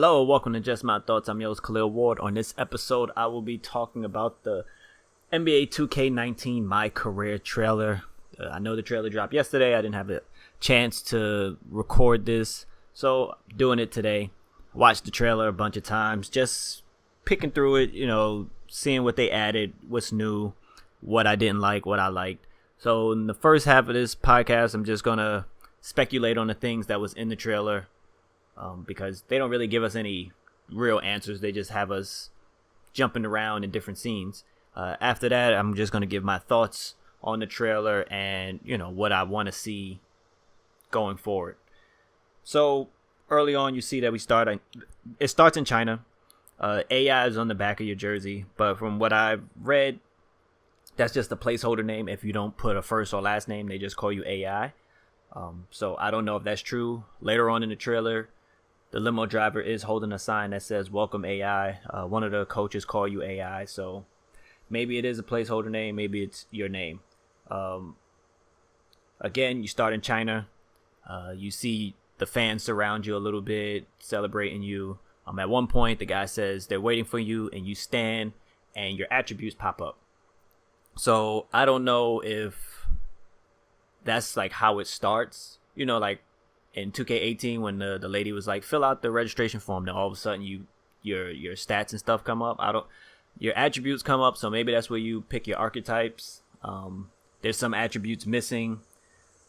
Hello, welcome to Just My Thoughts. I'm your host, Khaleel Ward. On this episode, I will be talking about the NBA 2K19 My Career trailer. I know the trailer dropped yesterday. I didn't have a chance to record this, so I'm doing it today. Watched the trailer a bunch of times, just picking through it, seeing what they added, what's new, what I didn't like, what I liked. So in the first half of this podcast, I'm just going to speculate on the things that was in the trailer. Because they don't really give us any real answers. They just have us jumping around in different scenes. After that, I'm just going to give my thoughts on the trailer and, what I want to see going forward. So early on, you see that it starts in China. AI is on the back of your jersey. But from what I've read, that's just a placeholder name. If you don't put a first or last name, they just call you AI. So I don't know if that's true. Later on in the trailer, the limo driver is holding a sign that says "Welcome AI." One of the coaches call you AI, so maybe it is a placeholder name. Maybe it's your name. Again, you start in China. You see the fans surround you a little bit, celebrating you. At one point, the guy says they're waiting for you, and you stand, and your attributes pop up. So I don't know if that's like how it starts. Like in 2K18 when the lady was like, fill out the registration form, then all of a sudden your stats and stuff come up. Your attributes come up, so maybe that's where you pick your archetypes. There's some attributes missing.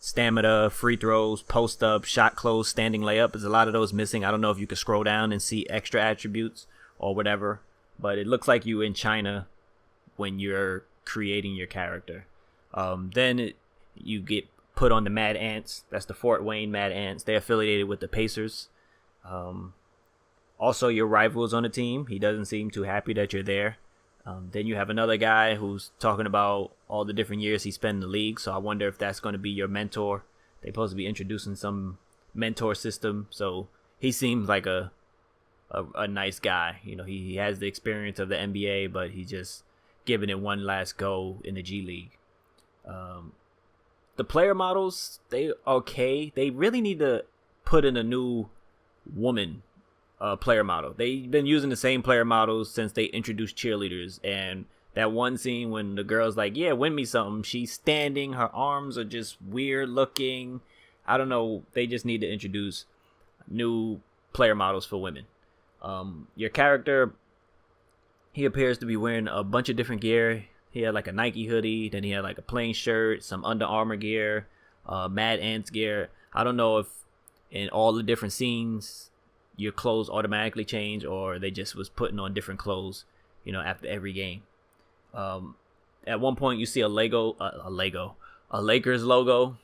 Stamina, free throws, post up, shot close, standing layup. There's a lot of those missing. I don't know if you could scroll down and see extra attributes or whatever, but it looks like you in China when you're creating your character. You get put on the Mad Ants. That's the Fort Wayne Mad Ants. They're affiliated with the Pacers. Also, your rival is on the team. He doesn't seem too happy that you're there. Then you have another guy who's talking about all the different years he spent in the league. So I wonder if that's going to be your mentor. They're supposed to be introducing some mentor system. So he seems like a nice guy. He has the experience of the NBA, but he's just giving it one last go in the G League. The player models, they okay. They really need to put in a new woman player model. They've been using the same player models since they introduced cheerleaders. And that one scene when the girl's like, yeah, win me something. She's standing. Her arms are just weird looking. I don't know. They just need to introduce new player models for women. Your character, he appears to be wearing a bunch of different gear. He had like a Nike hoodie, then he had like a plain shirt, some Under Armour gear, Mad Ants gear. I don't know if in all the different scenes your clothes automatically change or they just was putting on different clothes, after every game. At one point you see a Lakers logo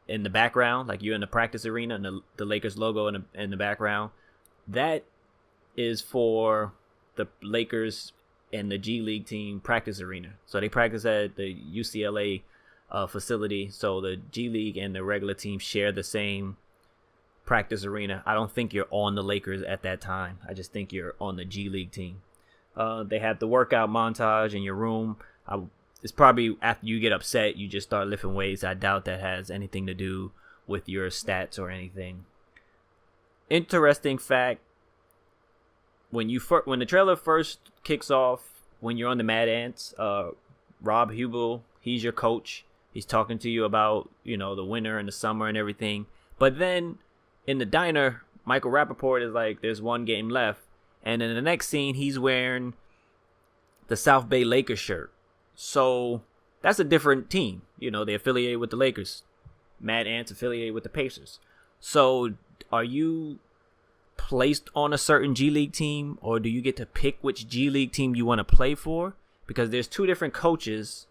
in the background, like you're in the practice arena and the Lakers logo in the background. That is for the Lakers and the G League team practice arena. So they practice at the UCLA facility. So the G League and the regular team share the same practice arena. I don't think you're on the Lakers at that time. I just think you're on the G League team. They have the workout montage in your room. It's probably after you get upset, you just start lifting weights. I doubt that has anything to do with your stats or anything. Interesting fact. When the trailer first kicks off, when you're on the Mad Ants, Rob Hubel, he's your coach. He's talking to you about, the winter and the summer and everything. But then in the diner, Michael Rappaport is like, there's one game left. And in the next scene, he's wearing the South Bay Lakers shirt. So that's a different team. They affiliate with the Lakers. Mad Ants affiliated with the Pacers. So are you placed on a certain G League team, or do you get to pick which G League team you want to play for? Because there's two different coaches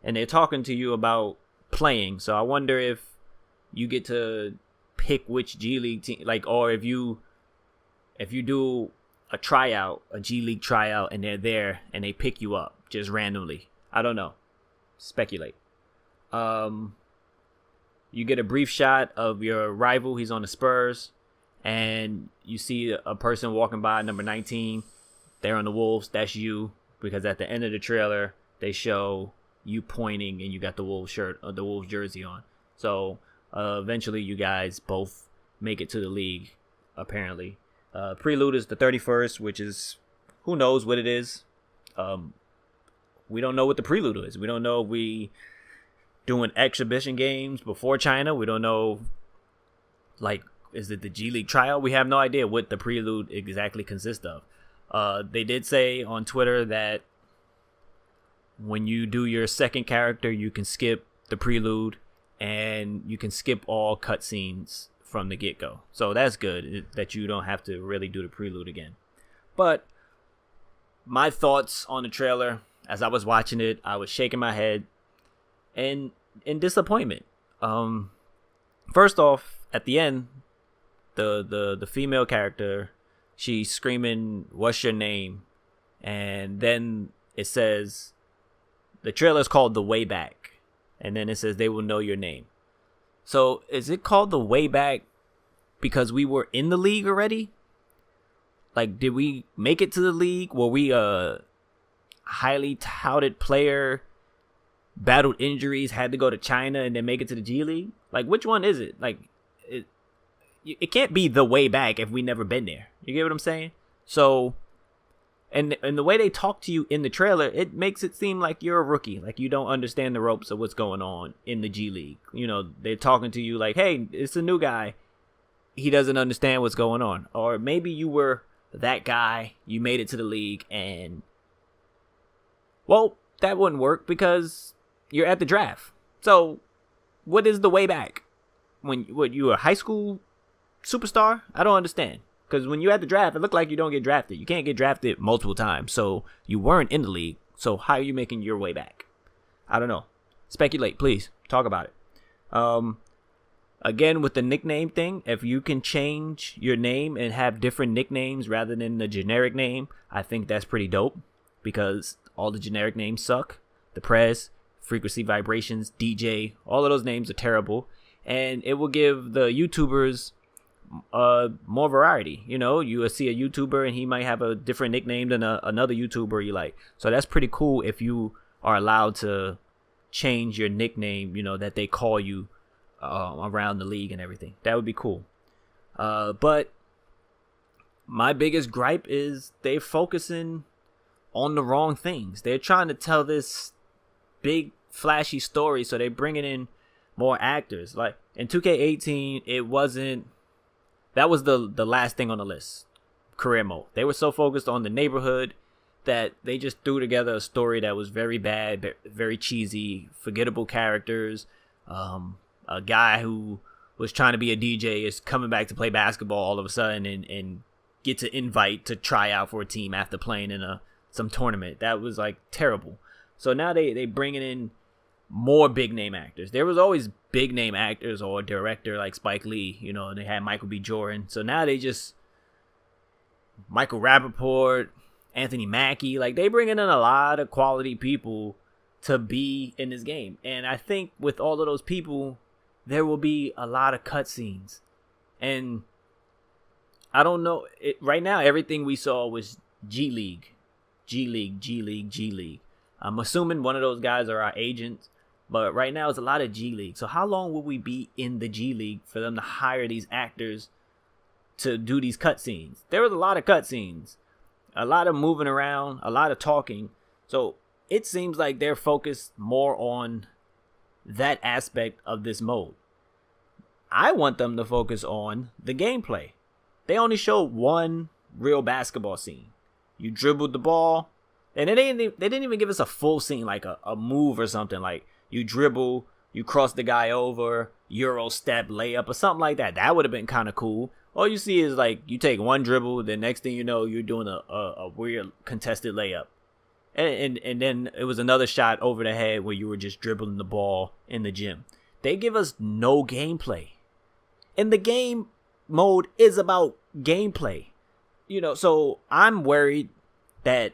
and they're talking to you about playing. So I wonder if you get to pick which G League team, or if you do a tryout, a G League tryout, and they're there and they pick you up just randomly. I don't know. Speculate. You get a brief shot of your rival. He's on the Spurs. And you see a person walking by, number 19. They're on the Wolves. That's you. Because at the end of the trailer, they show you pointing and you got the Wolves shirt or the Wolves jersey on. So eventually you guys both make it to the league. apparently. Prelude is the 31st, which is, who knows what it is. We don't know what the prelude is. We don't know if we doing exhibition games before China. We don't know, like, is it the G League tryout? We have no idea what the prelude exactly consists of. They did say on Twitter that when you do your second character, you can skip the prelude and you can skip all cutscenes from the get-go. So that's good that you don't have to really do the prelude again. But my thoughts on the trailer, as I was watching it, I was shaking my head and in disappointment. First off, at the end, the female character, she's screaming, "What's your name?" And then it says, the trailer is called The Way Back, and then it says they will know your name. So is it called The Way Back because we were in the league already? Like, did we make it to the league? Were we a highly touted player, battled injuries, had to go to China and then make it to the G League? Like, which one is it? Like, it can't be The Way Back if we never been there. You get what I'm saying? So, and the way they talk to you in the trailer, it makes it seem like you're a rookie, like you don't understand the ropes of what's going on in the G League. You know, they're talking to you like, hey, it's a new guy. He doesn't understand what's going on. Or maybe you were that guy, you made it to the league, and, well, that wouldn't work because you're at the draft. So, what is the way back? When you were a high school superstar? I don't understand. Because when you're at the draft, it looked like you don't get drafted. You can't get drafted multiple times. So you weren't in the league. So how are you making your way back? I don't know. Speculate, please. Talk about it. Again, with the nickname thing, if you can change your name and have different nicknames rather than the generic name, I think that's pretty dope. Because all the generic names suck. The Prez, Frequency Vibrations, DJ, all of those names are terrible. And it will give the YouTubers more variety. You know, you will see a YouTuber and he might have a different nickname than another YouTuber you like. So that's pretty cool if you are allowed to change your nickname, you know, that they call you around the league and everything. That would be cool. But my biggest gripe is they're focusing on the wrong things. They're trying to tell this big flashy story, so they're bringing in more actors. Like in 2K18, it wasn't. That was the last thing on the list, career mode. They were so focused on the neighborhood that they just threw together a story that was very bad, very cheesy, forgettable characters. A guy who was trying to be a DJ is coming back to play basketball all of a sudden and gets an invite to try out for a team after playing in some tournament. That was like terrible. So now they bringing in more big name actors. There was always big name actors or a director like Spike Lee, you know, and they had Michael B. Jordan. So now they just Michael Rappaport, Anthony Mackie, like they bringing in a lot of quality people to be in this game. And I think with all of those people, there will be a lot of cutscenes. And I don't know, right now everything we saw was G League. I'm assuming one of those guys are our agents. But right now, it's a lot of G League. So how long will we be in the G League for them to hire these actors to do these cutscenes? There was a lot of cutscenes, a lot of moving around, a lot of talking. So it seems like they're focused more on that aspect of this mode. I want them to focus on the gameplay. They only showed one real basketball scene. You dribbled the ball, and they didn't even give us a full scene, like a move or something like. You dribble, you cross the guy over, Euro step, layup, or something like that. That would have been kind of cool. All you see is like you take one dribble, the next thing you know, you're doing a weird contested layup. And then it was another shot over the head where you were just dribbling the ball in the gym. They give us no gameplay. And the game mode is about gameplay. You know, so I'm worried that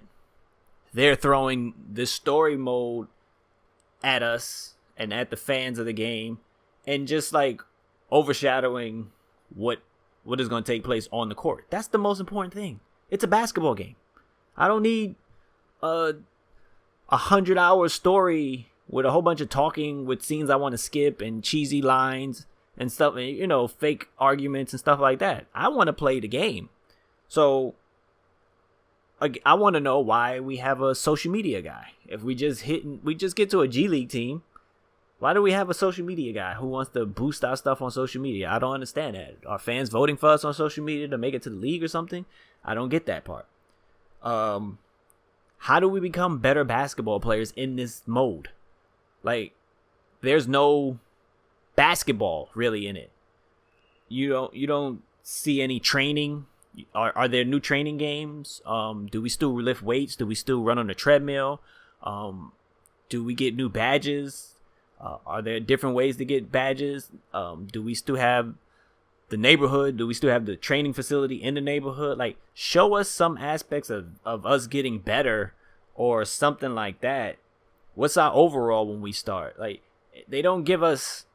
they're throwing this story mode at us and at the fans of the game and just like overshadowing what is going to take place on the court. That's the most important thing. It's a basketball game. I don't need a 100-hour story with a whole bunch of talking with scenes I want to skip and cheesy lines and stuff, you know, fake arguments and stuff like that. I want to play the game. So I want to know why we have a social media guy. If we just get to a G League team, why do we have a social media guy who wants to boost our stuff on social media? I don't understand that. Are fans voting for us on social media to make it to the league or something? I don't get that part. How do we become better basketball players in this mode? Like, there's no basketball really in it. You don't see any training. Are there new training games? Do we still lift weights? Do we still run on the treadmill? Do we get new badges? Are there different ways to get badges? Do we still have the neighborhood? Do we still have the training facility in the neighborhood? Like, show us some aspects of us getting better or something like that. What's our overall when we start? Like, they don't give us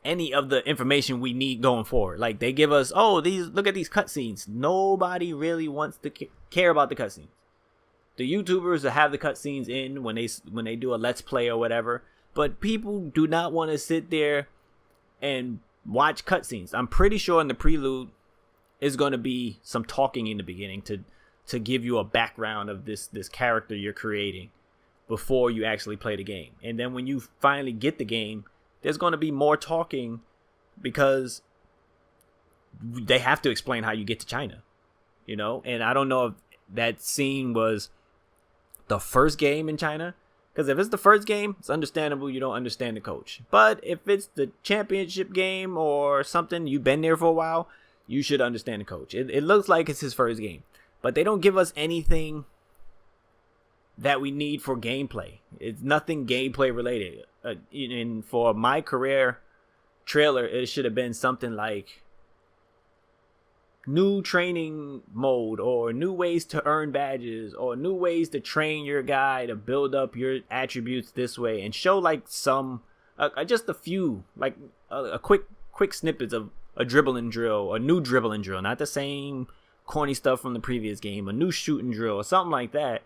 any of the information we need going forward. Like, they give us, look at these cutscenes. Nobody really wants to care about the cutscenes. The YouTubers that have the cutscenes in when they do a let's play or whatever, but people do not want to sit there and watch cutscenes. I'm pretty sure in the prelude is going to be some talking in the beginning to give you a background of this character you're creating before you actually play the game. And then when you finally get the game, there's going to be more talking because they have to explain how you get to China, you know? And I don't know if that scene was the first game in China. Because if it's the first game, it's understandable you don't understand the coach. But if it's the championship game or something, you've been there for a while, you should understand the coach. It looks like it's his first game. But they don't give us anything that we need for gameplay. It's nothing gameplay related. And for my career trailer, it should have been something like new training mode or new ways to earn badges or new ways to train your guy to build up your attributes this way, and show like some just a few, like a quick snippets of a dribbling drill, a new dribbling drill, not the same corny stuff from the previous game, a new shooting drill or something like that.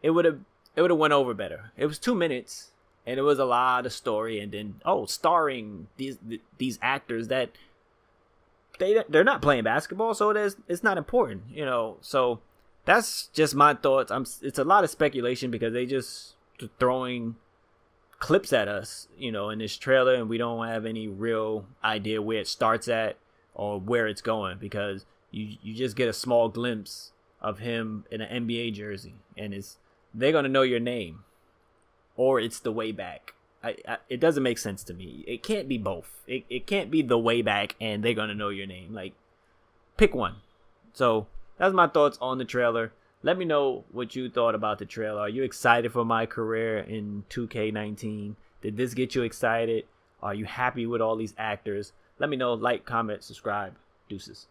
It would have went over better. It was 2 minutes and it was a lot of story, and then starring these actors that they're not playing basketball, so it's not important, you know. So that's just my thoughts. It's a lot of speculation because they just throwing clips at us, you know, in this trailer, and we don't have any real idea where it starts at or where it's going, because you just get a small glimpse of him in an NBA jersey, and they're gonna know your name, or it's the way back. It doesn't make sense to me. It can't be both. It can't be the way back and they're going to know your name. Like, pick one. So that's my thoughts on the trailer. Let me know what you thought about the trailer. Are you excited for my career in 2K19? Did this get you excited? Are you happy with all these actors? Let me know. Like, comment, subscribe. Deuces.